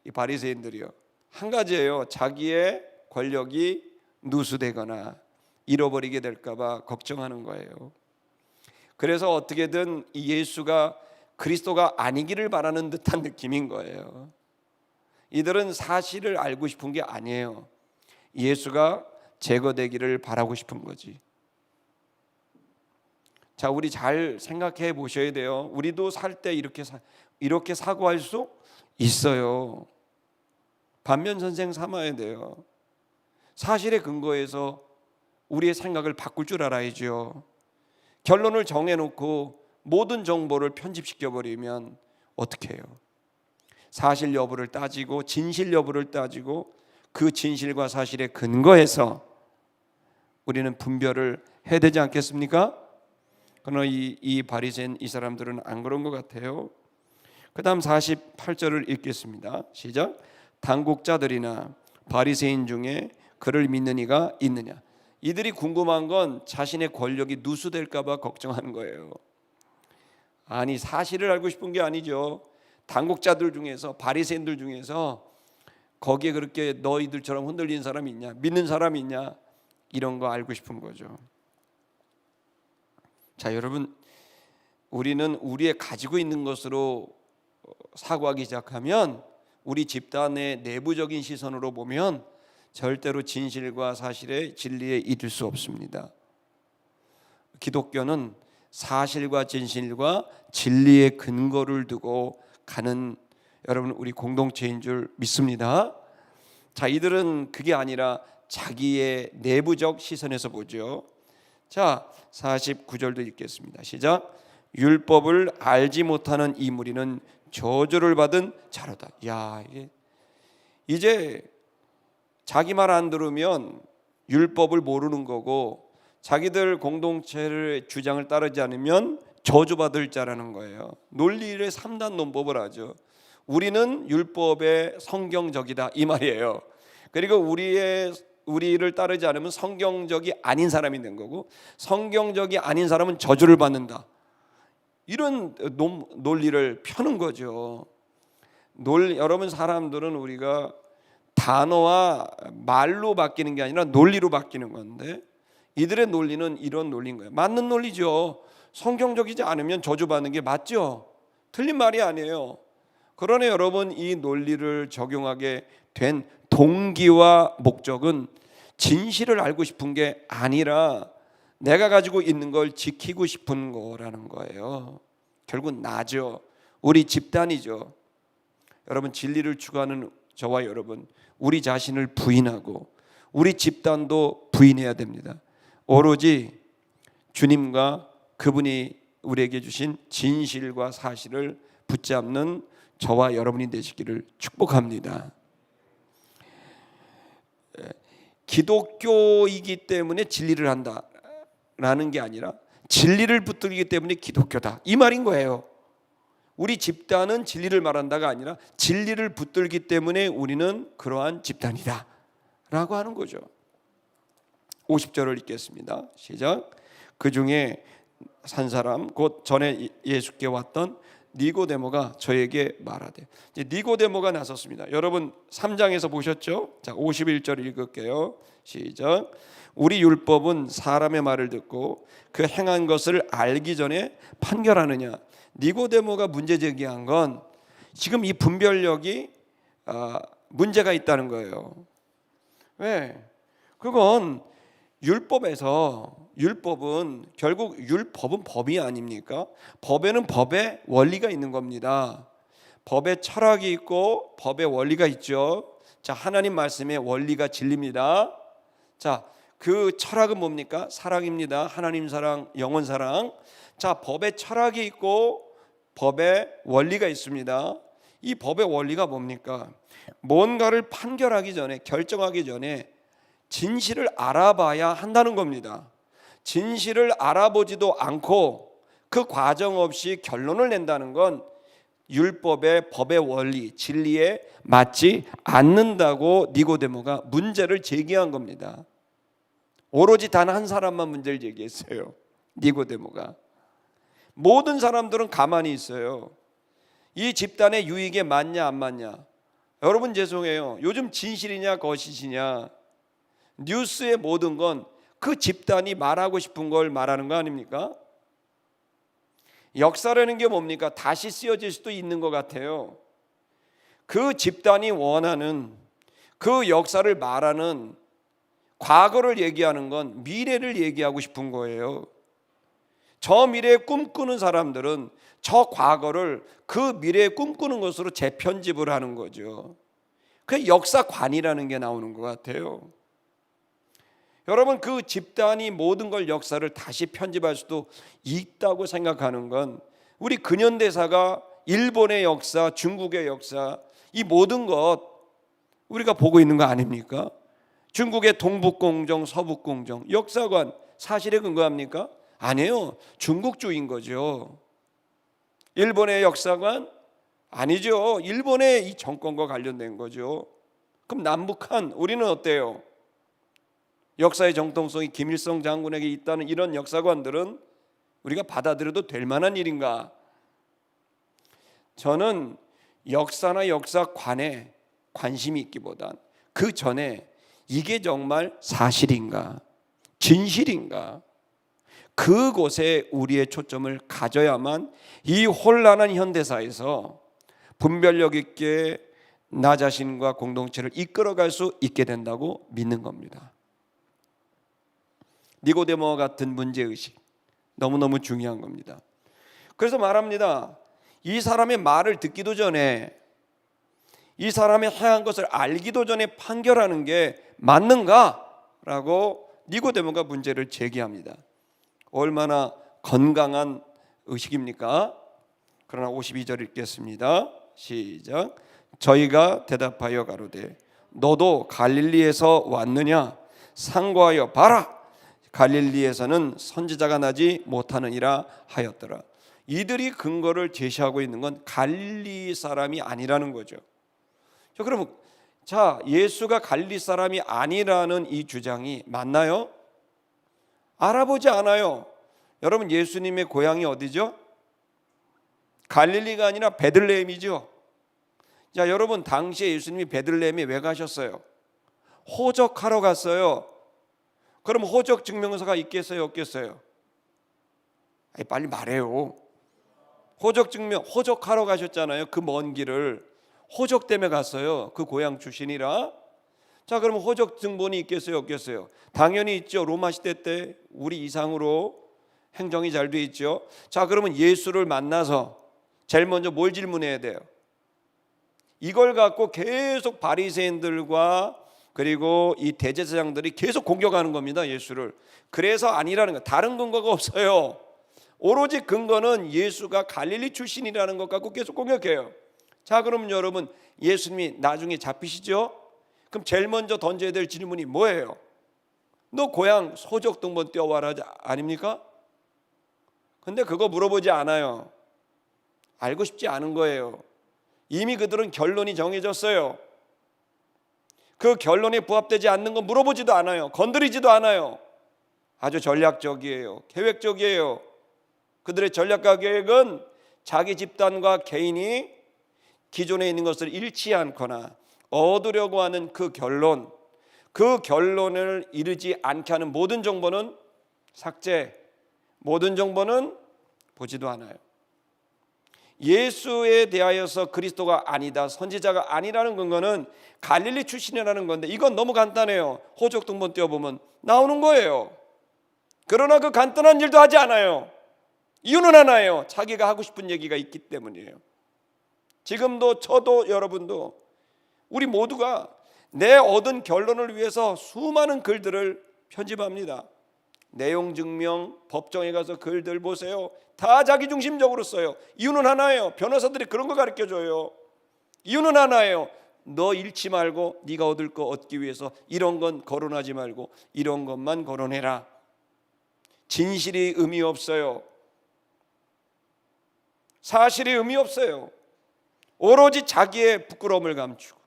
이 바리새인들이요, 한 가지예요. 자기의 권력이 누수되거나 잃어버리게 될까 봐 걱정하는 거예요. 그래서 어떻게든 이 예수가 그리스도가 아니기를 바라는 듯한 느낌인 거예요. 이들은 사실을 알고 싶은 게 아니에요. 예수가 제거되기를 바라고 싶은 거지. 자, 우리 잘 생각해 보셔야 돼요. 우리도 살 때 이렇게 사고할 수 있어요. 반면 선생 삼아야 돼요. 사실에 근거해서 우리의 생각을 바꿀 줄 알아야죠. 결론을 정해놓고 모든 정보를 편집시켜 버리면 어떻게 해요? 사실 여부를 따지고 진실 여부를 따지고 그 진실과 사실에 근거해서 우리는 분별을 해야 되지 않겠습니까? 그러나 이 바리새인 이 사람들은 안 그런 것 같아요. 그 다음 48절을 읽겠습니다. 시작. 당국자들이나 바리새인 중에 그를 믿는 이가 있느냐. 이들이 궁금한 건 자신의 권력이 누수될까 봐 걱정하는 거예요. 아니, 사실을 알고 싶은 게 아니죠. 당국자들 중에서, 바리새인들 중에서 거기에 그렇게 너희들처럼 흔들리는 사람이 있냐, 믿는 사람이 있냐, 이런 거 알고 싶은 거죠. 자, 여러분, 우리는 우리의 가지고 있는 것으로 사고하기 시작하면, 우리 집단의 내부적인 시선으로 보면 절대로 진실과 사실의 진리에 이를 수 없습니다. 기독교는 사실과 진실과 진리의 근거를 두고 가는, 여러분, 우리 공동체인 줄 믿습니다. 자, 이들은 그게 아니라 자기의 내부적 시선에서 보죠. 자, 49절도 읽겠습니다. 시작. 율법을 알지 못하는 이 무리는 저주를 받은 자로다. 야, 이제 자기 말 안 들으면 율법을 모르는 거고, 자기들 공동체를 주장을 따르지 않으면 저주받을 자라는 거예요. 논리의 3단 논법을 하죠. 우리는 율법의 성경적이다, 이 말이에요. 그리고 우리를 따르지 않으면 성경적이 아닌 사람이 된 거고, 성경적이 아닌 사람은 저주를 받는다, 이런 논리를 펴는 거죠. 여러분, 사람들은 우리가 단어와 말로 바뀌는 게 아니라 논리로 바뀌는 건데, 이들의 논리는 이런 논리인 거예요. 맞는 논리죠. 성경적이지 않으면 저주받는 게 맞죠. 틀린 말이 아니에요. 그러나 여러분, 이 논리를 적용하게 된 동기와 목적은 진실을 알고 싶은 게 아니라 내가 가지고 있는 걸 지키고 싶은 거라는 거예요. 결국 나죠. 우리 집단이죠. 여러분, 진리를 추구하는 저와 여러분, 우리 자신을 부인하고 우리 집단도 부인해야 됩니다. 오로지 주님과 그분이 우리에게 주신 진실과 사실을 붙잡는 저와 여러분이 되시기를 축복합니다. 기독교이기 때문에 진리를 한다라는 게 아니라 진리를 붙들기 때문에 기독교다, 이 말인 거예요. 우리 집단은 진리를 말한다가 아니라 진리를 붙들기 때문에 우리는 그러한 집단이다 라고 하는 거죠. 50절을 읽겠습니다. 시작. 그 중에 한 사람, 곧 전에 예수께 왔던 니고데모가 저에게 말하되. 니고데모가 나섰습니다. 여러분 3장에서 보셨죠? 자, 51절 읽을게요. 시작. 우리 율법은 사람의 말을 듣고 그 행한 것을 알기 전에 판결하느냐. 니고데모가 문제 제기한 건 지금 이 분별력이 문제가 있다는 거예요. 왜? 그건 율법은 결국 율법은 법이 아닙니까? 법에는 법의 원리가 있는 겁니다. 법의 철학이 있고 법의 원리가 있죠. 자, 하나님 말씀의 원리가 진리입니다. 자, 그 철학은 뭡니까? 사랑입니다. 하나님 사랑, 영혼 사랑. 자, 법의 철학이 있고 법의 원리가 있습니다. 이 법의 원리가 뭡니까? 뭔가를 판결하기 전에, 결정하기 전에 진실을 알아봐야 한다는 겁니다. 진실을 알아보지도 않고 그 과정 없이 결론을 낸다는 건 율법의 법의 원리, 진리에 맞지 않는다고 니고데모가 문제를 제기한 겁니다. 오로지 단 한 사람만 문제를 제기했어요. 니고데모가. 모든 사람들은 가만히 있어요. 이 집단의 유익에 맞냐 안 맞냐. 여러분 죄송해요. 요즘 진실이냐 거짓이냐, 뉴스의 모든 건 그 집단이 말하고 싶은 걸 말하는 거 아닙니까? 역사라는 게 뭡니까? 다시 쓰여질 수도 있는 것 같아요. 그 집단이 원하는 그 역사를 말하는, 과거를 얘기하는 건 미래를 얘기하고 싶은 거예요. 저 미래에 꿈꾸는 사람들은 저 과거를 그 미래에 꿈꾸는 것으로 재편집을 하는 거죠. 그 역사관이라는 게 나오는 것 같아요. 여러분, 그 집단이 모든 걸 역사를 다시 편집할 수도 있다고 생각하는 건 우리 근현대사가 일본의 역사, 중국의 역사, 이 모든 것 우리가 보고 있는 거 아닙니까? 중국의 동북공정, 서북공정, 역사관 사실에 근거합니까? 아니에요. 중국주의인 거죠. 일본의 역사관 아니죠. 일본의 이 정권과 관련된 거죠. 그럼 남북한 우리는 어때요? 역사의 정통성이 김일성 장군에게 있다는 이런 역사관들은 우리가 받아들여도 될 만한 일인가? 저는 역사나 역사관에 관심이 있기보단 그 전에 이게 정말 사실인가, 진실인가, 그곳에 우리의 초점을 가져야만 이 혼란한 현대사에서 분별력 있게 나 자신과 공동체를 이끌어갈 수 있게 된다고 믿는 겁니다. 니고데모와 같은 문제의식 너무너무 중요한 겁니다. 그래서 말합니다. 이 사람의 말을 듣기도 전에, 이 사람의 행한 것을 알기도 전에 판결하는 게 맞는가? 라고 니고데모가 문제를 제기합니다. 얼마나 건강한 의식입니까? 그러나 52절 읽겠습니다. 시작. 저희가 대답하여 가로되 너도 갈릴리에서 왔느냐? 상고하여 봐라. 갈릴리에서는 선지자가 나지 못하느니라 하였더라. 이들이 근거를 제시하고 있는 건 갈릴리 사람이 아니라는 거죠. 그럼 예수가 갈릴리 사람이 아니라는 이 주장이 맞나요? 알아보지 않아요. 여러분, 예수님의 고향이 어디죠? 갈릴리가 아니라 베들레헴이죠. 여러분, 당시에 예수님이 베들레헴에 왜 가셨어요? 호적하러 갔어요. 그럼 호적 증명서가 있겠어요, 없겠어요? 빨리 말해요. 호적 증명, 호적하러 가셨잖아요. 그 먼 길을 호적 때문에 갔어요. 그 고향 출신이라. 그럼 호적 증본이 있겠어요, 없겠어요? 당연히 있죠. 로마 시대 때 우리 이상으로 행정이 잘 돼 있죠. 그러면 예수를 만나서 제일 먼저 뭘 질문해야 돼요? 이걸 갖고 계속 바리새인들과 그리고 이 대제사장들이 계속 공격하는 겁니다, 예수를. 그래서 아니라는 거, 다른 근거가 없어요. 오로지 근거는 예수가 갈릴리 출신이라는 것 갖고 계속 공격해요. 그럼 여러분, 예수님이 나중에 잡히시죠? 그럼 제일 먼저 던져야 될 질문이 뭐예요? 너 고향 소적 등본 떼어와라 아닙니까? 근데 그거 물어보지 않아요. 알고 싶지 않은 거예요. 이미 그들은 결론이 정해졌어요. 그 결론에 부합되지 않는 거 물어보지도 않아요. 건드리지도 않아요. 아주 전략적이에요. 계획적이에요. 그들의 전략과 계획은 자기 집단과 개인이 기존에 있는 것을 잃지 않거나 얻으려고 하는 그 결론을 이르지 않게 하는 모든 정보는 삭제, 모든 정보는 보지도 않아요. 예수에 대하여서 그리스도가 아니다, 선지자가 아니라는 근거는 갈릴리 출신이라는 건데 이건 너무 간단해요. 호적 등본 떼어보면 나오는 거예요. 그러나 그 간단한 일도 하지 않아요. 이유는 하나예요. 자기가 하고 싶은 얘기가 있기 때문이에요. 지금도 저도 여러분도 우리 모두가 내 얻은 결론을 위해서 수많은 글들을 편집합니다. 내용 증명, 법정에 가서 글들 보세요. 다 자기중심적으로 써요. 이유는 하나예요. 변호사들이 그런 거 가르쳐줘요. 이유는 하나예요. 너 잃지 말고 네가 얻을 거 얻기 위해서 이런 건 거론하지 말고 이런 것만 거론해라. 진실이 의미 없어요. 사실이 의미 없어요. 오로지 자기의 부끄러움을 감추고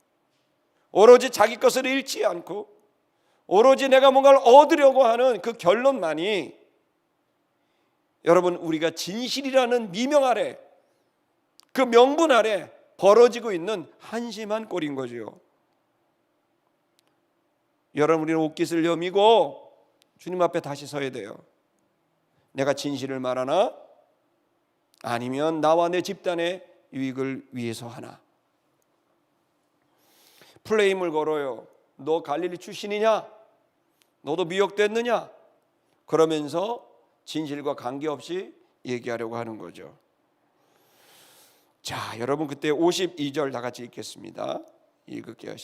오로지 자기 것을 잃지 않고 오로지 내가 뭔가를 얻으려고 하는 그 결론만이 여러분, 우리가 진실이라는 미명 아래, 그 명분 아래 벌어지고 있는 한심한 꼴인 거죠. 여러분, 우리는 옷깃을 여미고 주님 앞에 다시 서야 돼요. 내가 진실을 말하나? 아니면 나와 내 집단의 유익을 위해서 하나? 플레임을 걸어요. 너 갈릴리 출신이냐? 너도 미혹됐느냐? 그러면서 진실과 관계없이 얘기하려고 하는 거죠. 여러분, 그때 52절 다 같이 읽겠습니다. 읽을게요.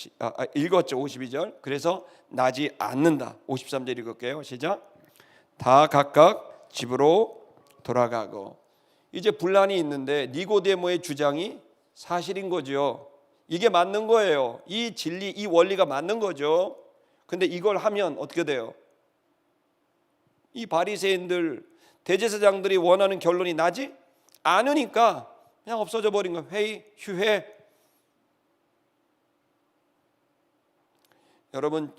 읽었죠, 52절. 그래서 나지 않는다. 53절 읽을게요. 시작. 다 각각 집으로 돌아가고. 이제 분란이 있는데 니고데모의 주장이 사실인 거죠. 이게 맞는 거예요. 이 진리, 이 원리가 맞는 거죠. 근데 이걸 하면 어떻게 돼요? 이 바리새인들, 대제사장들이 원하는 결론이 나지 않으니까 그냥 없어져 버린 거예요. 회의, 휴회. 여러분,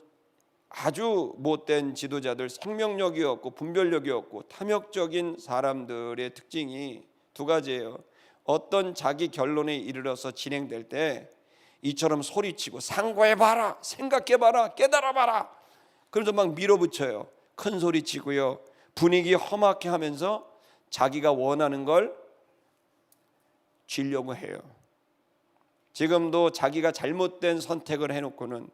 아주 못된 지도자들, 생명력이 없고 분별력이 없고 탐욕적인 사람들의 특징이 두 가지예요. 어떤 자기 결론에 이르러서 진행될 때 이처럼 소리치고 상고해봐라, 생각해봐라, 깨달아봐라, 그래서 막 밀어붙여요. 큰 소리치고요, 분위기 험하게 하면서 자기가 원하는 걸 쥐려고 해요. 지금도 자기가 잘못된 선택을 해놓고는,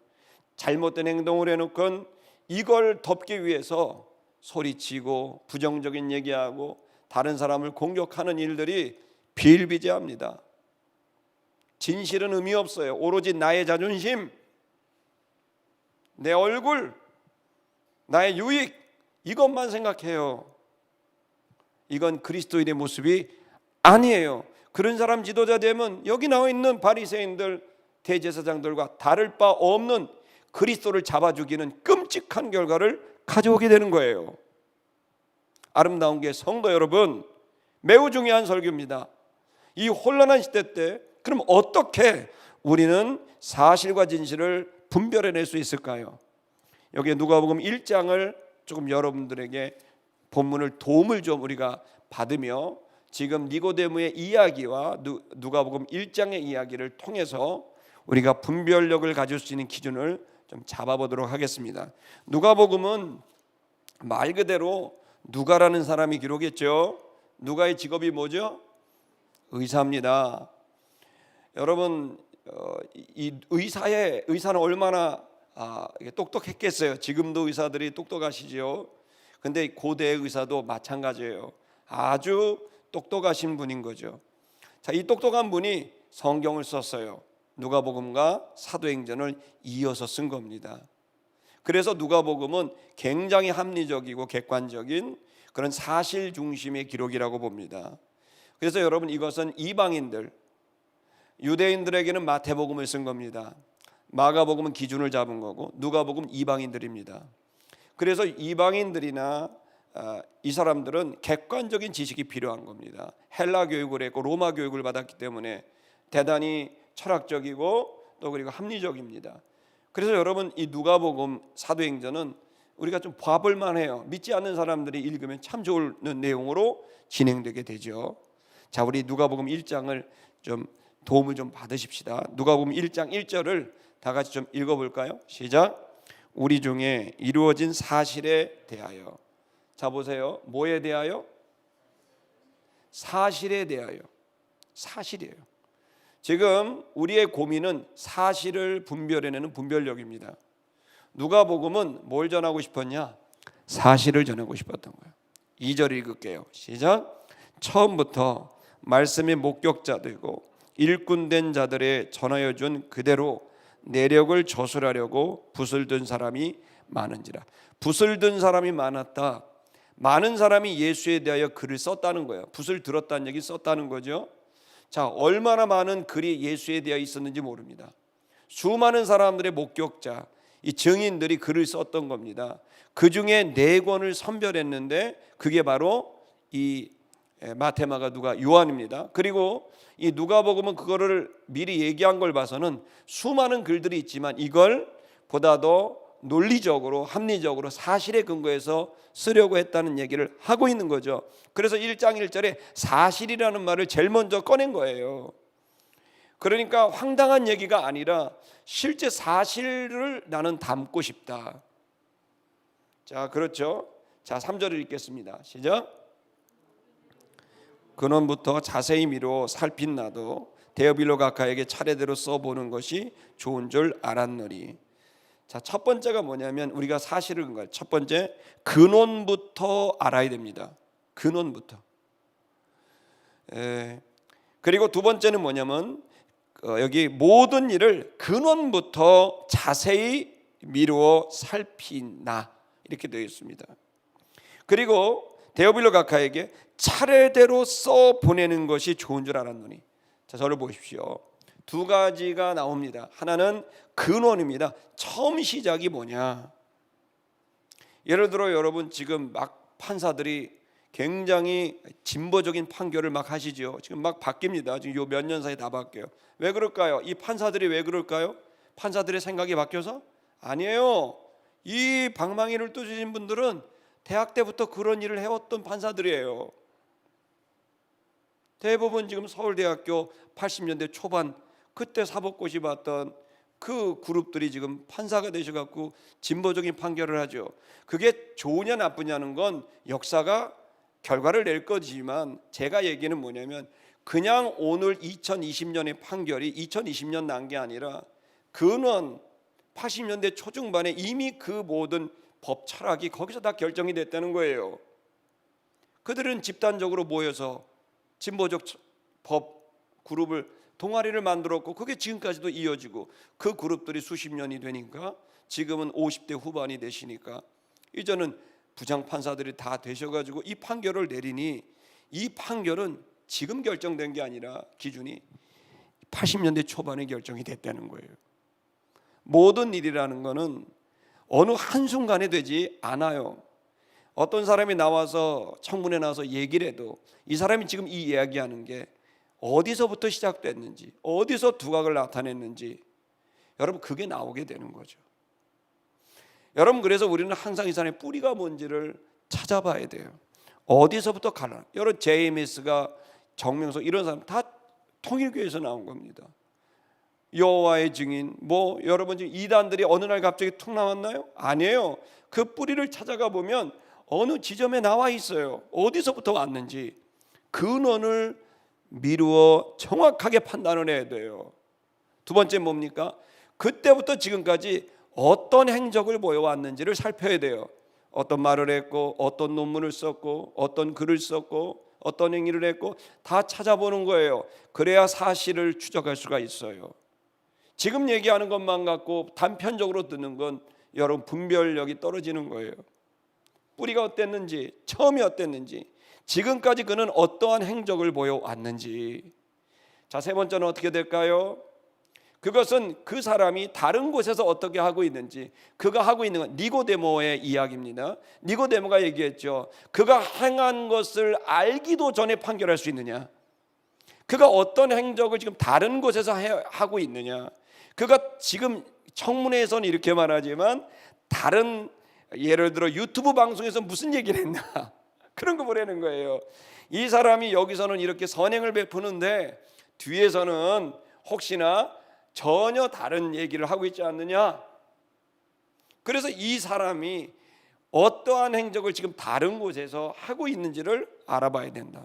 잘못된 행동을 해놓고는 이걸 덮기 위해서 소리치고 부정적인 얘기하고 다른 사람을 공격하는 일들이 비일비재합니다. 진실은 의미 없어요. 오로지 나의 자존심, 내 얼굴, 나의 유익, 이것만 생각해요. 이건 그리스도인의 모습이 아니에요. 그런 사람 지도자 되면 여기 나와 있는 바리새인들, 대제사장들과 다를 바 없는 그리스도를 잡아 죽이는 끔찍한 결과를 가져오게 되는 거예요. 아름다운 게 성도 여러분, 매우 중요한 설교입니다. 이 혼란한 시대 때 그럼 어떻게 우리는 사실과 진실을 분별해낼 수 있을까요? 여기에 누가복음 1장을 조금 여러분들에게 본문을 도움을 좀 우리가 받으며 지금 니고데모의 이야기와 누가복음 1장의 이야기를 통해서 우리가 분별력을 가질 수 있는 기준을 좀 잡아보도록 하겠습니다. 누가복음은 말 그대로 누가라는 사람이 기록했죠. 누가의 직업이 뭐죠? 의사입니다. 여러분, 이 의사는 얼마나 똑똑했겠어요. 지금도 의사들이 똑똑하시죠. 근데 고대의 의사도 마찬가지예요. 아주 똑똑하신 분인 거죠. 자, 이 똑똑한 분이 성경을 썼어요. 누가복음과 사도행전을 이어서 쓴 겁니다. 그래서 누가복음은 굉장히 합리적이고 객관적인 그런 사실 중심의 기록이라고 봅니다. 그래서 여러분, 이것은 이방인들, 유대인들에게는 마태복음을 쓴 겁니다. 마가복음은 기준을 잡은 거고 누가복음 이방인들입니다. 그래서 이방인들이나 이 사람들은 객관적인 지식이 필요한 겁니다. 헬라 교육을 했고 로마 교육을 받았기 때문에 대단히 철학적이고 또 그리고 합리적입니다. 그래서 여러분, 이 누가복음 사도행전은 우리가 좀 봐볼 만해요. 믿지 않는 사람들이 읽으면 참 좋은 내용으로 진행되게 되죠. 자, 우리 누가복음 1장을 좀 도움을 좀 받으십시다. 누가복음 1장 1절을 다 같이 좀 읽어볼까요? 시작. 우리 중에 이루어진 사실에 대하여. 자, 보세요. 뭐에 대하여? 사실에 대하여. 사실이에요. 지금 우리의 고민은 사실을 분별해내는 분별력입니다. 누가복음은 뭘 전하고 싶었냐? 사실을 전하고 싶었던 거예요. 2절 읽을게요. 시작. 처음부터 말씀의 목격자되고 일꾼된 자들의 전하여 준 그대로 내력을 저술하려고 붓을 든 사람이 많은지라. 붓을 든 사람이 많았다. 많은 사람이 예수에 대하여 글을 썼다는 거예요. 붓을 들었다는 얘기, 썼다는 거죠. 자, 얼마나 많은 글이 예수에 대하여 있었는지 모릅니다. 수많은 사람들의 목격자, 이 증인들이 글을 썼던 겁니다. 그 중에 4권을 선별했는데 그게 바로 이 마태, 마가, 누가, 요한입니다. 그리고 이 누가복음은 그거를 미리 얘기한 걸 봐서는 수많은 글들이 있지만 이걸 보다 더 논리적으로 합리적으로 사실에 근거해서 쓰려고 했다는 얘기를 하고 있는 거죠. 그래서 1장 1절에 사실이라는 말을 제일 먼저 꺼낸 거예요. 그러니까 황당한 얘기가 아니라 실제 사실을 나는 담고 싶다. 자, 그렇죠. 자, 3절을 읽겠습니다. 시작. 근원부터 자세히 미루어 살핀 나도 데오빌로 각하에게 차례대로 써보는 것이 좋은 줄 알았노니. 자, 첫 번째가 뭐냐면 우리가 사실을 근거할 첫 번째, 근원부터 알아야 됩니다. 근원부터. 그리고 두 번째는 뭐냐면 여기 모든 일을 근원부터 자세히 미루어 살피나 이렇게 되어 있습니다. 그리고 데오빌로 각하에게 차례대로 써 보내는 것이 좋은 줄 알았노니. 자, 저를 보십시오. 두 가지가 나옵니다. 하나는 근원입니다. 처음 시작이 뭐냐? 예를 들어 여러분, 지금 막 판사들이 굉장히 진보적인 판결을 막 하시죠. 지금 막 바뀝니다. 지금 요 몇 년 사이에 다 바뀌어요. 왜 그럴까요? 이 판사들이 왜 그럴까요? 판사들의 생각이 바뀌어서? 아니에요. 이 방망이를 뚫으신 분들은 대학 때부터 그런 일을 해왔던 판사들이에요. 대부분 지금 서울대학교 80년대 초반 그때 사법고시 봤던 그 그룹들이 지금 판사가 되셔갖고 진보적인 판결을 하죠. 그게 좋으냐 나쁘냐는 건 역사가 결과를 낼 거지만, 제가 얘기는 뭐냐면 그냥 오늘 2020년의 판결이 2020년 난 게 아니라 근원 80년대 초중반에 이미 그 모든 법 철학이 거기서 다 결정이 됐다는 거예요. 그들은 집단적으로 모여서 진보적 법 그룹을 동아리를 만들었고 그게 지금까지도 이어지고, 그 그룹들이 수십 년이 되니까 지금은 50대 후반이 되시니까 이제는 부장판사들이 다 되셔가지고 이 판결을 내리니, 이 판결은 지금 결정된 게 아니라 기준이 80년대 초반에 결정이 됐다는 거예요. 모든 일이라는 거는 어느 한순간에 되지 않아요. 어떤 사람이 나와서 청문회 나와서 얘기를 해도 이 사람이 지금 이 이야기하는 게 어디서부터 시작됐는지, 어디서 두각을 나타냈는지, 여러분 그게 나오게 되는 거죠. 여러분 그래서 우리는 항상 이 사람의 뿌리가 뭔지를 찾아봐야 돼요. 어디서부터 가나. 여러분 JMS가 정명석 이런 사람 다 통일교에서 나온 겁니다. 여호와의 증인 뭐 여러분 지금 이단들이 어느 날 갑자기 툭 나왔나요? 아니에요. 그 뿌리를 찾아가 보면 어느 지점에 나와 있어요. 어디서부터 왔는지 근원을 미루어 정확하게 판단을 해야 돼요. 두 번째 뭡니까? 그때부터 지금까지 어떤 행적을 보여왔는지를 살펴야 돼요. 어떤 말을 했고, 어떤 논문을 썼고, 어떤 글을 썼고, 어떤 행위를 했고, 다 찾아보는 거예요. 그래야 사실을 추적할 수가 있어요. 지금 얘기하는 것만 갖고 단편적으로 듣는 건 여러분 분별력이 떨어지는 거예요. 뿌리가 어땠는지, 처음이 어땠는지, 지금까지 그는 어떠한 행적을 보여왔는지. 자, 세 번째는 어떻게 될까요? 그것은 그 사람이 다른 곳에서 어떻게 하고 있는지, 그가 하고 있는 건 니고데모의 이야기입니다. 니고데모가 얘기했죠. 그가 행한 것을 알기도 전에 판결할 수 있느냐, 그가 어떤 행적을 지금 다른 곳에서 하고 있느냐, 그가 지금 청문회에서는 이렇게 말하지만 다른 예를 들어 유튜브 방송에서 무슨 얘기를 했나 그런 거 보라는 거예요. 이 사람이 여기서는 이렇게 선행을 베푸는데 뒤에서는 혹시나 전혀 다른 얘기를 하고 있지 않느냐. 그래서 이 사람이 어떠한 행적을 지금 다른 곳에서 하고 있는지를 알아봐야 된다.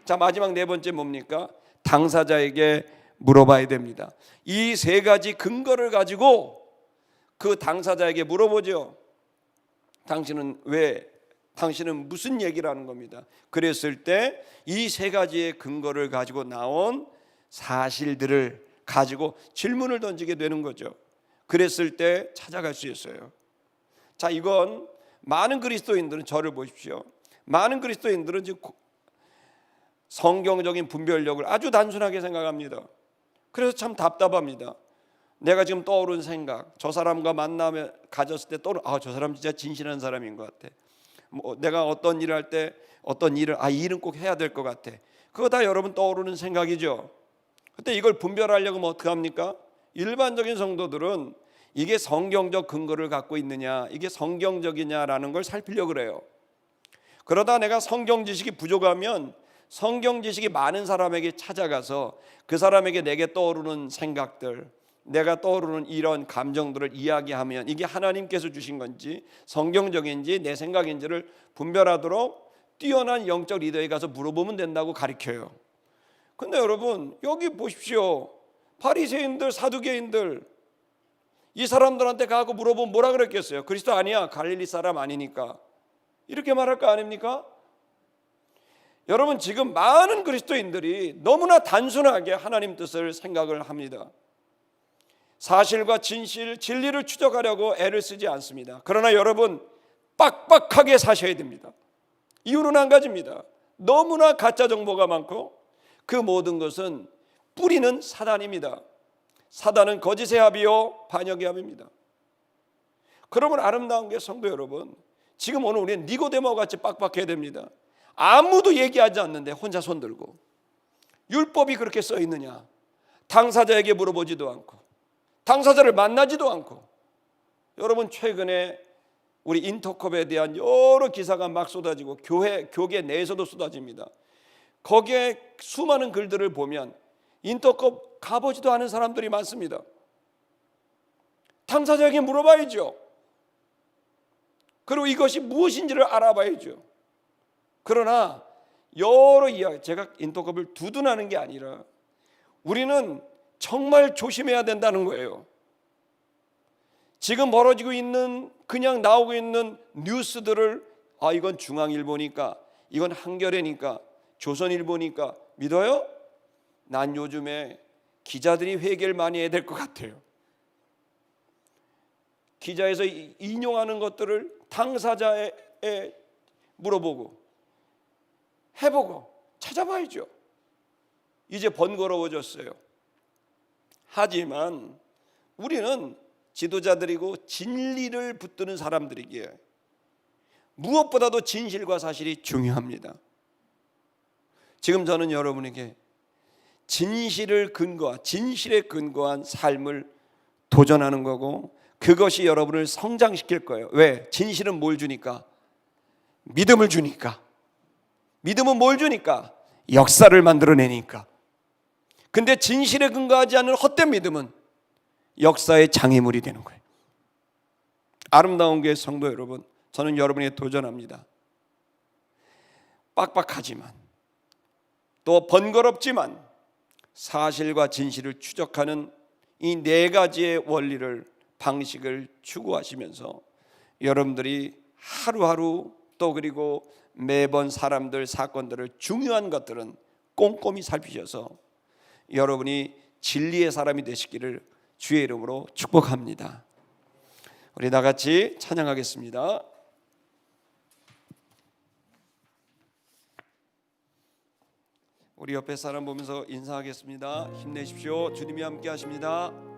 자, 마지막 네 번째 뭡니까? 당사자에게 물어봐야 됩니다. 이 세 가지 근거를 가지고 그 당사자에게 물어보죠. 당신은 왜, 당신은 무슨 얘기를 하는 겁니다. 그랬을 때 이 세 가지의 근거를 가지고 나온 사실들을 가지고 질문을 던지게 되는 거죠. 그랬을 때 찾아갈 수 있어요. 자, 이건 많은 그리스도인들은, 저를 보십시오, 많은 그리스도인들은 지금 성경적인 분별력을 아주 단순하게 생각합니다. 그래서 참 답답합니다. 내가 지금 떠오른 생각, 저 사람과 만나면 가졌을 때 떠오르는, 저 사람 진짜 진실한 사람인 것 같아. 뭐 내가 어떤 일을 할 때 어떤 일을, 이 일은 꼭 해야 될 것 같아. 그거 다 여러분 떠오르는 생각이죠. 그때 이걸 분별하려고 하면 어떻게 합니까? 일반적인 성도들은 이게 성경적 근거를 갖고 있느냐, 이게 성경적이냐라는 걸 살피려고 그래요. 그러다 내가 성경 지식이 부족하면 성경 지식이 많은 사람에게 찾아가서 그 사람에게 내게 떠오르는 생각들, 내가 떠오르는 이런 감정들을 이야기하면 이게 하나님께서 주신 건지 성경적인지 내 생각인지를 분별하도록 뛰어난 영적 리더에 가서 물어보면 된다고 가르쳐요. 근데 여러분 여기 보십시오. 바리새인들, 사두개인들, 이 사람들한테 가고 물어보면 뭐라 그랬겠어요? 그리스도 아니야, 갈릴리 사람 아니니까, 이렇게 말할 거 아닙니까? 여러분 지금 많은 그리스도인들이 너무나 단순하게 하나님 뜻을 생각을 합니다. 사실과 진실, 진리를 추적하려고 애를 쓰지 않습니다. 그러나 여러분 빡빡하게 사셔야 됩니다. 이유는 한 가지입니다. 너무나 가짜 정보가 많고 그 모든 것은 뿌리는 사단입니다. 사단은 거짓의 합이요 반역의 합입니다. 그러면 아름다운 게 성도 여러분, 지금 오늘 우리는 니고데모 같이 빡빡해야 됩니다. 아무도 얘기하지 않는데 혼자 손들고, 율법이 그렇게 써 있느냐, 당사자에게 물어보지도 않고 당사자를 만나지도 않고. 여러분, 최근에 우리 인터컵에 대한 여러 기사가 막 쏟아지고 교계 내에서도 쏟아집니다. 거기에 수많은 글들을 보면 인터컵 가보지도 않은 사람들이 많습니다. 당사자에게 물어봐야죠. 그리고 이것이 무엇인지를 알아봐야죠. 그러나 여러 이야기, 제가 인터컵을 두둔하는 게 아니라 우리는 정말 조심해야 된다는 거예요. 지금 벌어지고 있는, 그냥 나오고 있는 뉴스들을 이건 중앙일보니까, 이건 한겨레니까, 조선일보니까 믿어요? 난 요즘에 기자들이 회개를 많이 해야 될 것 같아요. 기자에서 인용하는 것들을 당사자에 물어보고 해보고 찾아봐야죠. 이제 번거로워졌어요. 하지만 우리는 지도자들이고 진리를 붙드는 사람들이기에 무엇보다도 진실과 사실이 중요합니다. 지금 저는 여러분에게 진실에 근거한 삶을 도전하는 거고, 그것이 여러분을 성장시킬 거예요. 왜? 진실은 뭘 주니까? 믿음을 주니까. 믿음은 뭘 주니까? 역사를 만들어내니까. 근데 진실에 근거하지 않는 헛된 믿음은 역사의 장애물이 되는 거예요. 아름다운 교회 성도 여러분, 저는 여러분에게 도전합니다. 빡빡하지만 또 번거롭지만 사실과 진실을 추적하는 이 네 가지의 원리를, 방식을 추구하시면서 여러분들이 하루하루, 또 그리고 매번 사람들, 사건들을, 중요한 것들은 꼼꼼히 살피셔서 여러분이 진리의 사람이 되시기를 주의 이름으로 축복합니다. 우리 다 같이 찬양하겠습니다. 우리 옆에 사람 보면서 인사하겠습니다. 힘내십시오. 주님이 함께 하십니다.